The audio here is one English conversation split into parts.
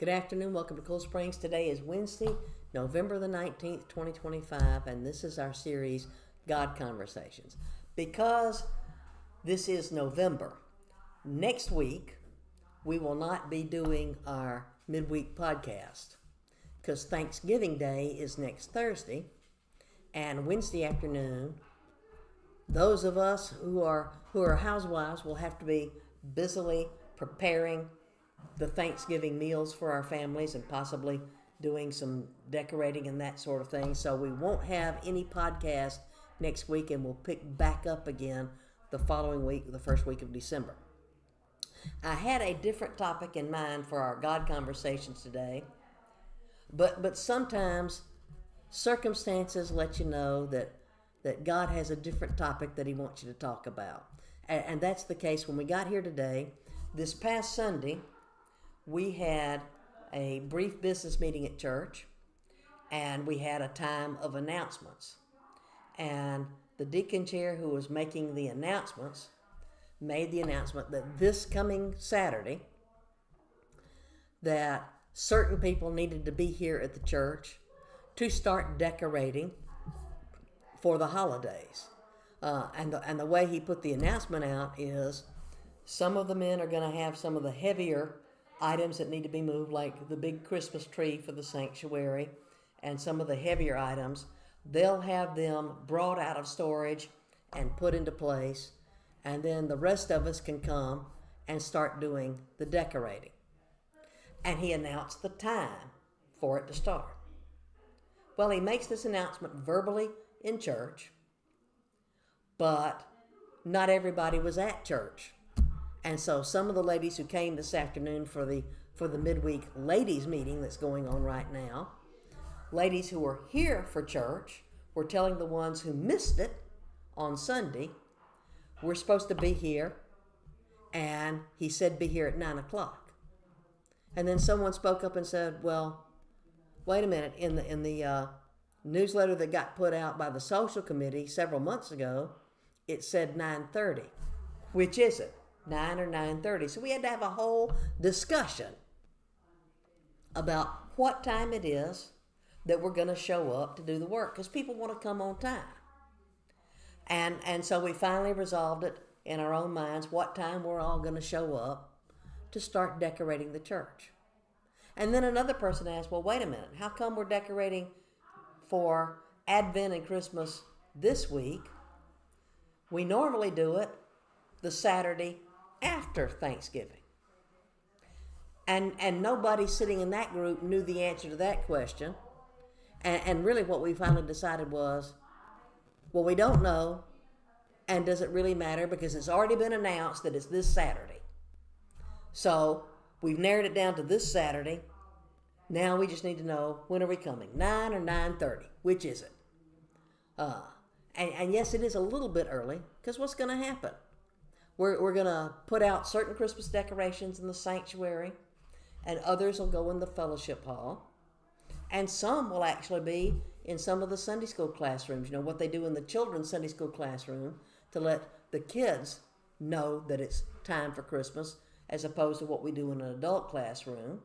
Good afternoon. Welcome to Cool Springs. Today is Wednesday, November the 19th, 2025, and this is our series, God Conversations. Because this is November, next week we will not be doing our midweek podcast because Thanksgiving Day is next Thursday, and Wednesday afternoon, those of us who are housewives will have to be busily preparing the Thanksgiving meals for our families and possibly doing some decorating and that sort of thing. So we won't have any podcast next week, and we'll pick back up again the following week, the first week of December. I had a different topic in mind for our God Conversations today, but sometimes circumstances let you know that God has a different topic that He wants you to talk about. And that's the case when we got here today. This past Sunday, we had a brief business meeting at church, and we had a time of announcements. And the deacon chair who was making the announcements made the announcement that this coming Saturday, that certain people needed to be here at the church to start decorating for the holidays. And the way he put the announcement out is some of the men are going to have some of the heavier items that need to be moved, like the big Christmas tree for the sanctuary, and some of the heavier items. They'll have them brought out of storage and put into place, and then the rest of us can come and start doing the decorating. And he announced the time for it to start. Well, he makes this announcement verbally in church, but not everybody was at church. And so some of the ladies who came this afternoon for the midweek ladies meeting that's going on right now, ladies who were here for church were telling the ones who missed it on Sunday, we're supposed to be here, and he said be here at 9 o'clock. And then someone spoke up and said, well, wait a minute, in the newsletter that got put out by the social committee several months ago, it said 9:30. Which is it? 9 or 9:30. So we had to have a whole discussion about what time it is that we're going to show up to do the work, because people want to come on time. And so we finally resolved it in our own minds what time we're all going to show up to start decorating the church. And then another person asked, well, wait a minute, how come we're decorating for Advent and Christmas this week? We normally do it the Saturday after Thanksgiving. And nobody sitting in that group knew the answer to that question. And really what we finally decided was, well, we don't know, and does it really matter, because it's already been announced that it's this Saturday. So we've narrowed it down to this Saturday. Now we just need to know, when are we coming, 9 or 9:30? Which is it? And yes, it is a little bit early, because what's going to happen? We're going to put out certain Christmas decorations in the sanctuary, and others will go in the fellowship hall. And some will actually be in some of the Sunday school classrooms, you know, what they do in the children's Sunday school classroom to let the kids know that it's time for Christmas, as opposed to what we do in an adult classroom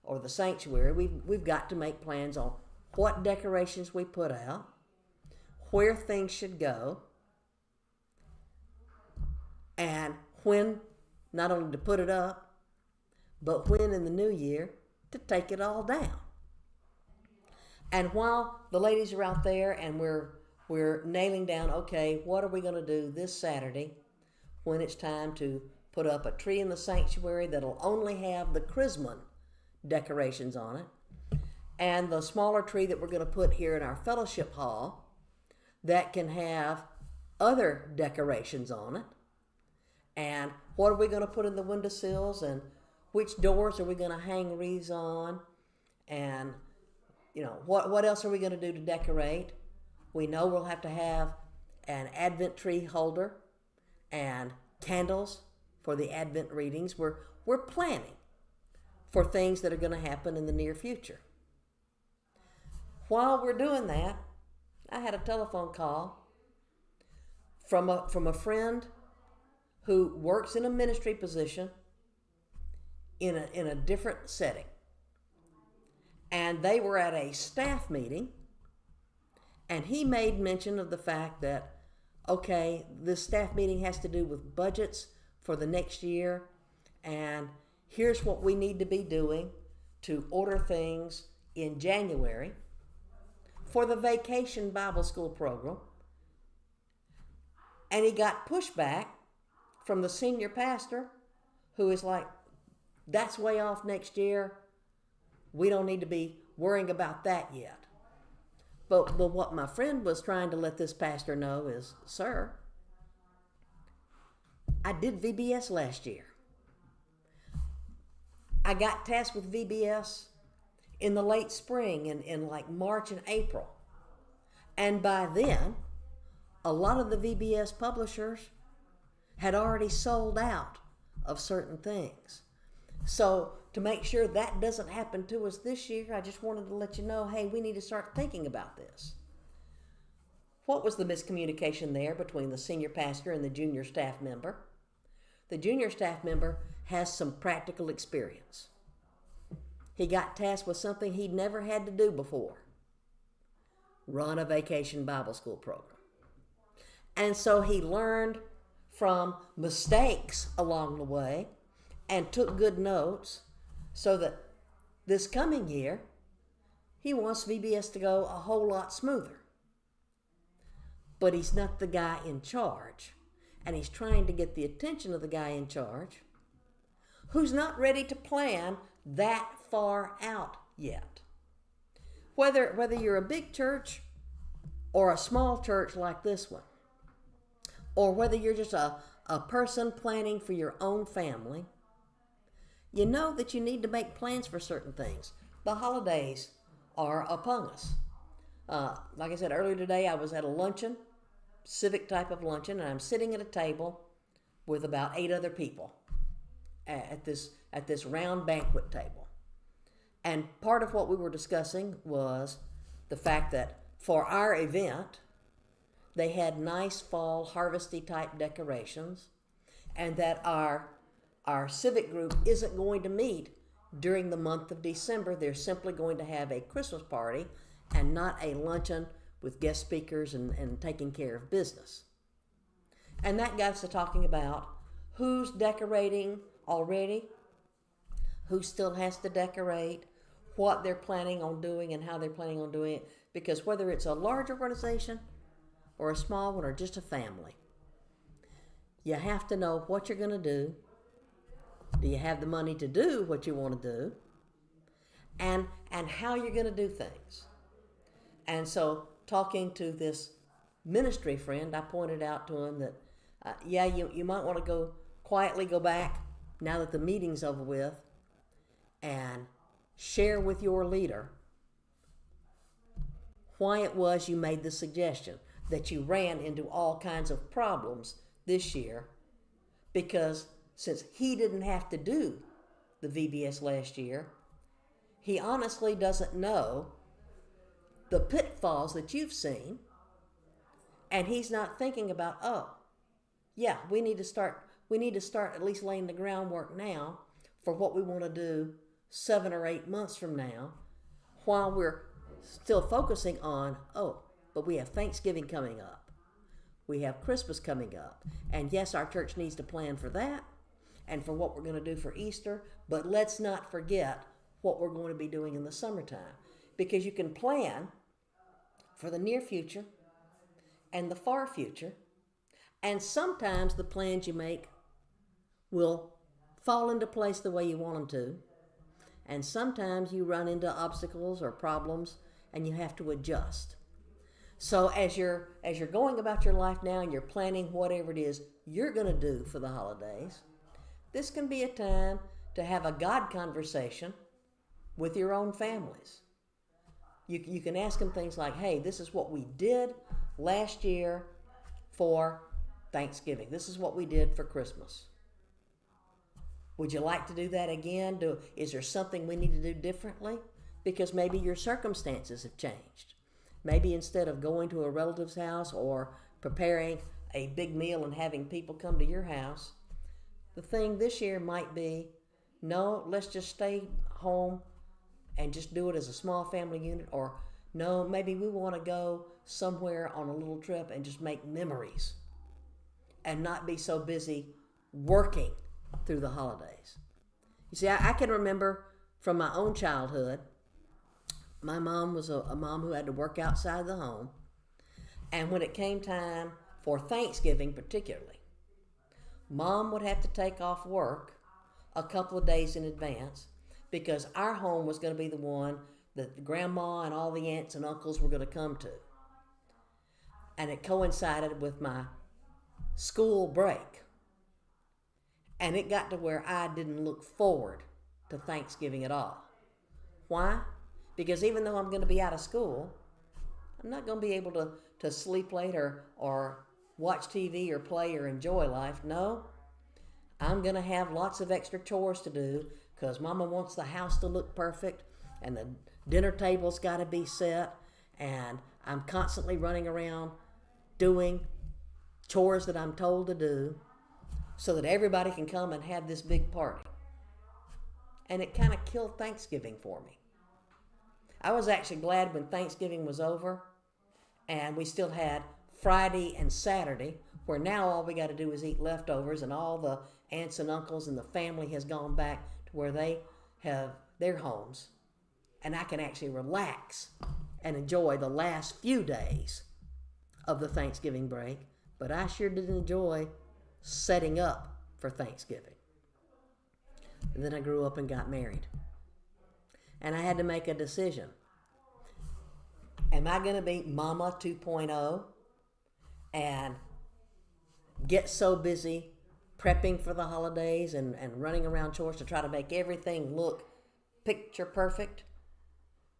or the sanctuary. We've got to make plans on what decorations we put out, where things should go, and when not only to put it up, but when in the new year to take it all down. And while the ladies are out there and we're nailing down, okay, what are we going to do this Saturday when it's time to put up a tree in the sanctuary that'll only have the Chrisman decorations on it, and the smaller tree that we're going to put here in our fellowship hall that can have other decorations on it, and what are we going to put in the windowsills, and which doors are we going to hang wreaths on, and you know, what else are we going to do to decorate? We know we'll have to have an Advent tree holder and candles for the Advent readings. We're planning for things that are going to happen in the near future. While we're doing that, I had a telephone call from a friend who works in a ministry position in a different setting. And they were at a staff meeting, and he made mention of the fact that, okay, this staff meeting has to do with budgets for the next year, and here's what we need to be doing to order things in January for the Vacation Bible School program. And he got pushback from the senior pastor, who is like, that's way off next year. We don't need to be worrying about that yet. But what my friend was trying to let this pastor know is, sir, I did VBS last year. I got tasked with VBS in the late spring, in like March and April. And by then, a lot of the VBS publishers had already sold out of certain things. So to make sure that doesn't happen to us this year, I just wanted to let you know, hey, we need to start thinking about this. What was the miscommunication there between the senior pastor and the junior staff member? The junior staff member has some practical experience. He got tasked with something he'd never had to do before. Run a Vacation Bible School program. And so he learned from mistakes along the way and took good notes so that this coming year, he wants VBS to go a whole lot smoother. But he's not the guy in charge, and he's trying to get the attention of the guy in charge, who's not ready to plan that far out yet. Whether you're a big church or a small church like this one, or whether you're just a person planning for your own family, you know that you need to make plans for certain things. The holidays are upon us. Like I said earlier today, I was at a luncheon, civic type of luncheon, and I'm sitting at a table with about 8 other people at this round banquet table. And part of what we were discussing was the fact that for our event, they had nice fall harvesty type decorations, and that our civic group isn't going to meet during the month of December. They're simply going to have a Christmas party and not a luncheon with guest speakers and taking care of business. And that got us to talking about who's decorating already, who still has to decorate, what they're planning on doing and how they're planning on doing it. Because whether it's a large organization or a small one or just a family, you have to know what you're going to do. Do you have the money to do what you want to do? And how you're going to do things. And so talking to this ministry friend, I pointed out to him that, you might want to quietly go back now that the meeting's over with and share with your leader why it was you made the suggestion, that you ran into all kinds of problems this year, because since he didn't have to do the VBS last year, he honestly doesn't know the pitfalls that you've seen, and he's not thinking about, we need to start at least laying the groundwork now for what we want to do 7 or 8 months from now, while we're still focusing on, but we have Thanksgiving coming up. We have Christmas coming up. And yes, our church needs to plan for that and for what we're going to do for Easter, but let's not forget what we're going to be doing in the summertime. Because you can plan for the near future and the far future, and sometimes the plans you make will fall into place the way you want them to, and sometimes you run into obstacles or problems and you have to adjust. So as you're going about your life now and you're planning whatever it is you're going to do for the holidays, this can be a time to have a God conversation with your own families. You can ask them things like, hey, this is what we did last year for Thanksgiving. This is what we did for Christmas. Would you like to do that again? Is there something we need to do differently? Because maybe your circumstances have changed. Maybe instead of going to a relative's house or preparing a big meal and having people come to your house, the thing this year might be no, let's just stay home and just do it as a small family unit, or no, maybe we want to go somewhere on a little trip and just make memories and not be so busy working through the holidays. You see, I can remember from my own childhood, my mom was a mom who had to work outside the home. And when it came time for Thanksgiving particularly, Mom would have to take off work a couple of days in advance because our home was going to be the one that the grandma and all the aunts and uncles were going to come to. And it coincided with my school break. And it got to where I didn't look forward to Thanksgiving at all. Why? Because even though I'm going to be out of school, I'm not going to be able to sleep late or watch TV or play or enjoy life. No, I'm going to have lots of extra chores to do because Mama wants the house to look perfect and the dinner table's got to be set, and I'm constantly running around doing chores that I'm told to do so that everybody can come and have this big party. And it kind of killed Thanksgiving for me. I was actually glad when Thanksgiving was over and we still had Friday and Saturday, where now all we got to do is eat leftovers, and all the aunts and uncles and the family has gone back to where they have their homes, and I can actually relax and enjoy the last few days of the Thanksgiving break. But I sure did enjoy setting up for Thanksgiving. And then I grew up and got married, and I had to make a decision. Am I going to be Mama 2.0 and get so busy prepping for the holidays and running around chores to try to make everything look picture perfect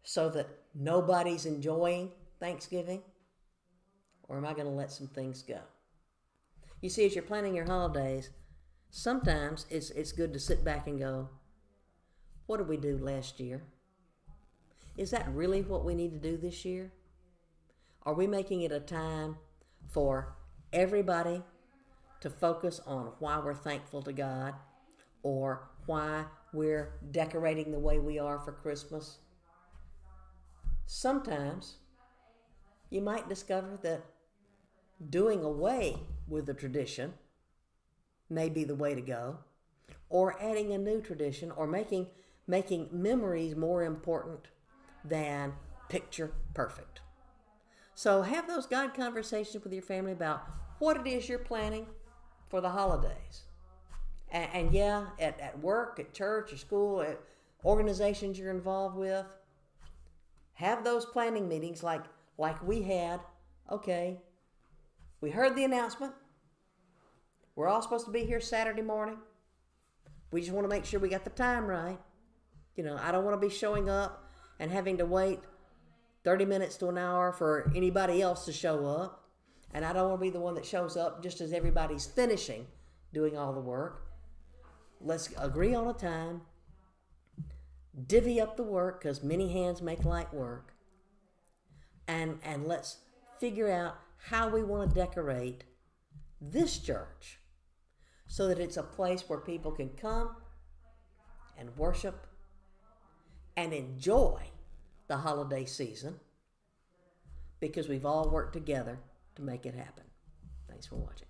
so that nobody's enjoying Thanksgiving? Or am I going to let some things go? You see, as you're planning your holidays, sometimes it's good to sit back and go, what did we do last year? Is that really what we need to do this year? Are we making it a time for everybody to focus on why we're thankful to God or why we're decorating the way we are for Christmas? Sometimes you might discover that doing away with the tradition may be the way to go, or adding a new tradition, or making memories more important than picture perfect. So have those God conversations with your family about what it is you're planning for the holidays. And yeah, at work, at church, or school, at organizations you're involved with, have those planning meetings like we had. Okay, we heard the announcement. We're all supposed to be here Saturday morning. We just want to make sure we got the time right. I don't want to be showing up and having to wait 30 minutes to an hour for anybody else to show up. And I don't want to be the one that shows up just as everybody's finishing doing all the work. Let's agree on a time. Divvy up the work, because many hands make light work. And let's figure out how we want to decorate this church so that it's a place where people can come and worship and enjoy the holiday season, because we've all worked together to make it happen. Thanks for watching.